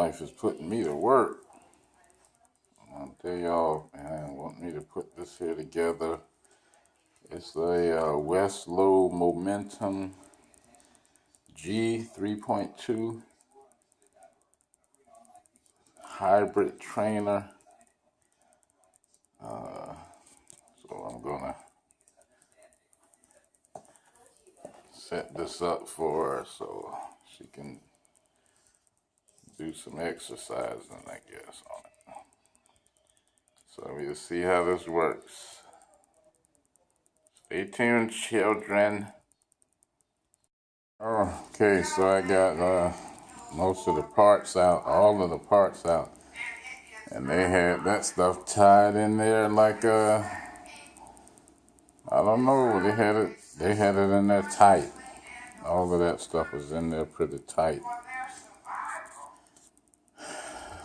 wife is putting me to work. On day off, and want me to put this here together. It's a Glo Momentum G 3.2 hybrid trainer. So I'm gonna set this up for her so she can do some exercising, I guess, on it. So we'll see how this works. Stay tuned, children. Okay, so I got most of the parts out, all of the parts out. And they had that stuff tied in there like I don't know, they had it in there tight. All of that stuff was in there pretty tight.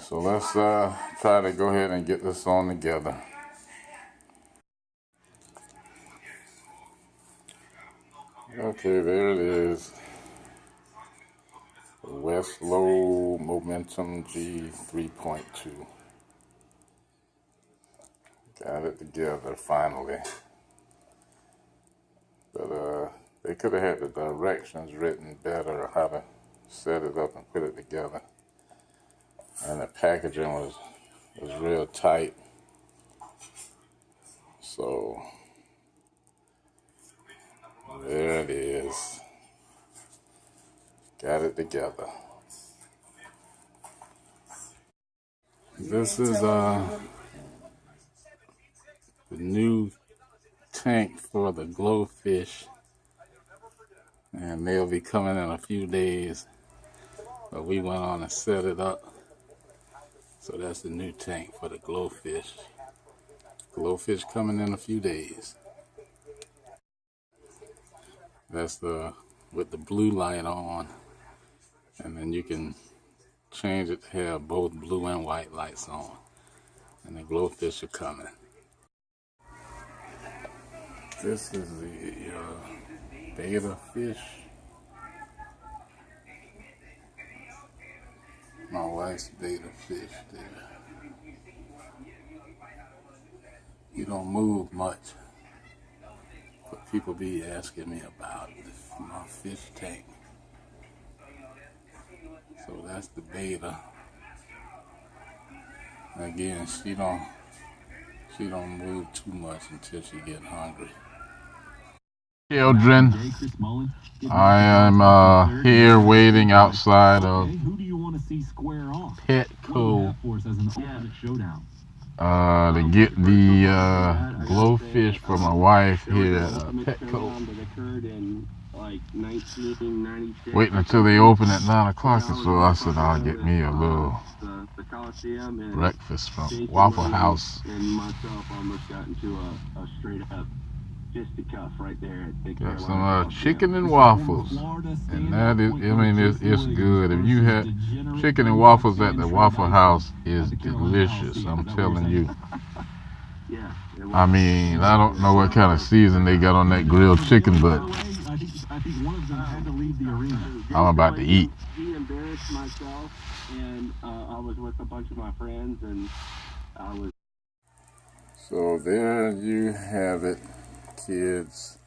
So let's try to go ahead and get this on together. Okay, there it is. The Glo Momentum G 3.2. Got it together finally. But they could have had the directions written better, how to set it up and put it together. And the packaging was real tight. So there it is. Got it together. This is the new tank for the Glo Fish, and they'll be coming in a few days. But we went on and set it up. So that's the new tank for the Glo Fish. Glo Fish coming in a few days. That's the with the blue light on, and then you can change it to have both blue and white lights on, and the Glo Fish are coming. This is the beta fish. My wife's beta fish there. You don't move much, but people be asking me about my fish tank. So that's the beta. Again, she don't move too much until she get hungry. Children, I am here waiting outside of Petco to get the Glo Fish for my wife here at Petco. Waiting until they open at 9 o'clock, and so I said I'll get me a little breakfast from Waffle House. And myself almost got into a straight up fisticuff right there. Got some chicken and waffles, and that is, I mean, it's good. If you had chicken and waffles at the Waffle House, is delicious. I'm telling you. I mean, I don't know what kind of season they got on that grilled chicken, but I'm about to eat. He embarrassed myself, and I was with a bunch of my friends, and I was. So there you have it, kids.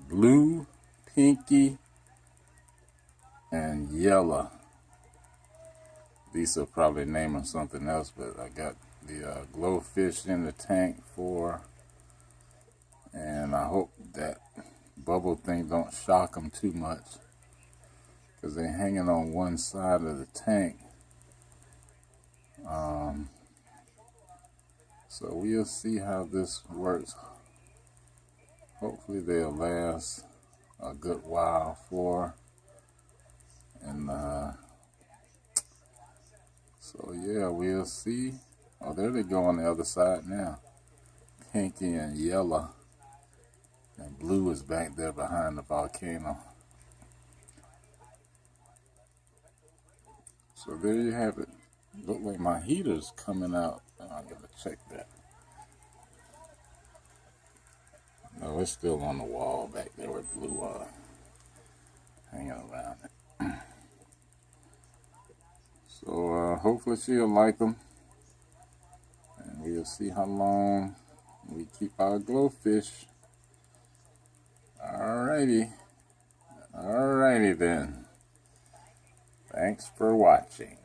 Blue, pinky, and yellow. These will probably name them something else, but I got the Glo Fish in the tank for, and I hope that bubble thing don't shock them too much, because they're hanging on one side of the tank. So we'll see how this works. Hopefully they'll last a good while for, and so yeah, we'll see. Oh, there they go on the other side now. Pinky and yellow, and blue is back there behind the volcano. So there you have it. Look like my heater's coming out. I gotta check that. No, it's still on the wall back there with blue hanging around it. So hopefully she'll like them. And we'll see how long we keep our glowfish. Alrighty. Alrighty then. Thanks for watching.